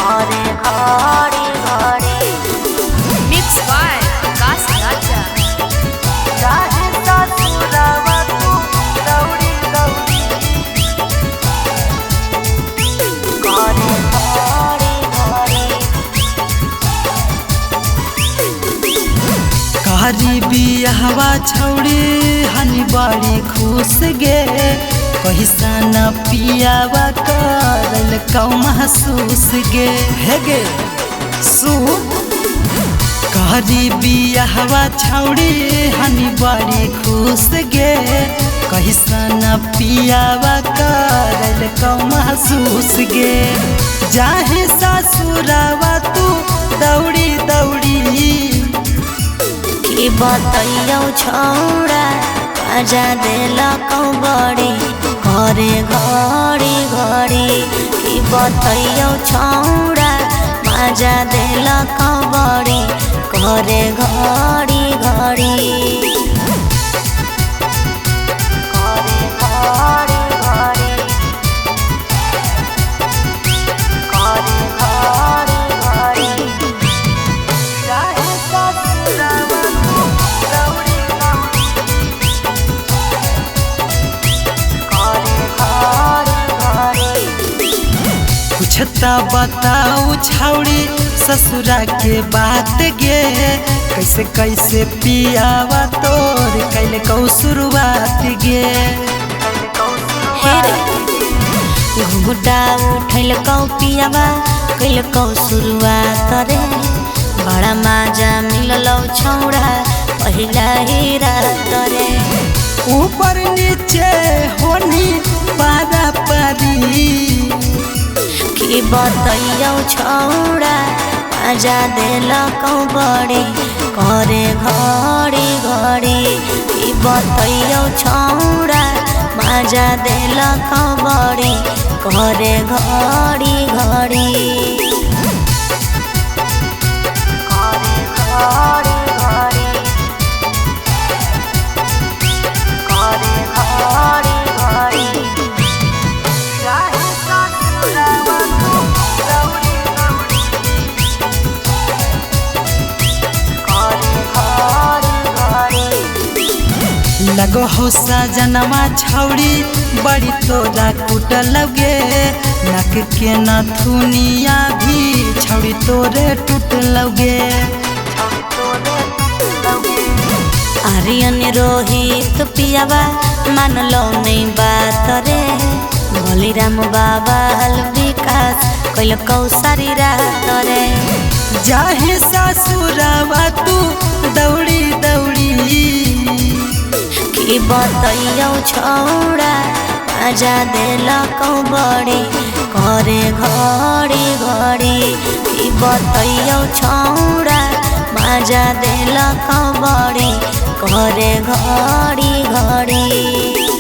घरे घड़ी घड़ी Mixed by Vikas Raja. चाहे ससुरवा तू दौड़ी दौड़ी घरे घड़ी घड़ी कारी बियाहवा छौड़ी हनी बड़ी खुश गे कैसा न पियावा करल कौ महसूस गे हे गे सुन कारी बियाहवा छौड़ी हनी बड़ी खुश गे कैसा न पियावा करल कौ महसूस गे जाहे ससुरवा तू दौड़ी दौड़ी की बतैयौ छौड़ा बाजा देलकौ बड़ी घरे घड़ी घड़ी की बतैयौ छौड़ा बाजा देलकौ बड़ी घरे घड़ी घड़ी घरे घड़ी घड़ी घरे घड़ी घड़ी चाहे ससुरवा तू दौड़ी दौड़ी घरे घड़ी घड़ी कुछ त बताऊ छौड़ी ससुरा के बात गे कैसे कैसे पियावा तोर कैले कौ शुरुआत गे हेरे घुघुटा उठैलकौ पियावा कैलकौ शुरुआत रे बड़ा माजा मिललौ छौड़ा पहिला ही रात रे ऊपर नीचे होनी पारा पारी की बतैयौ छौड़ा माजा देलकौ बड़ी घरे घड़ी घड़ी की बतैयौ छौड़ा माजा देलकौ बड़ी घरे घड़ी घड़ी घरे घड़ी घड़ी घरे घड़ी घड़ी चाहे ससुरवा तू दौड़ी दौड़ी घरे घड़ी घड़ी लगो हो सजनवा छौड़ी बड़ी तोरा कुटल गे नक के नथुनिया भी छौड़ी तोरे टूटल गे आर्यन रोहित पियावा मानलो नहीं बात रे बलिराम बाबा हल विकास कैलकौ सारी रात रे जाहे ससुरवा तू दौड़ी दौड़ी की बतैयौ छौड़ा बाजा देलकौ बड़ी घरे घड़ी घड़ी की बतैयौ छौड़ा बाजा देलकौ बड़ी घरे घड़ी घड़ी।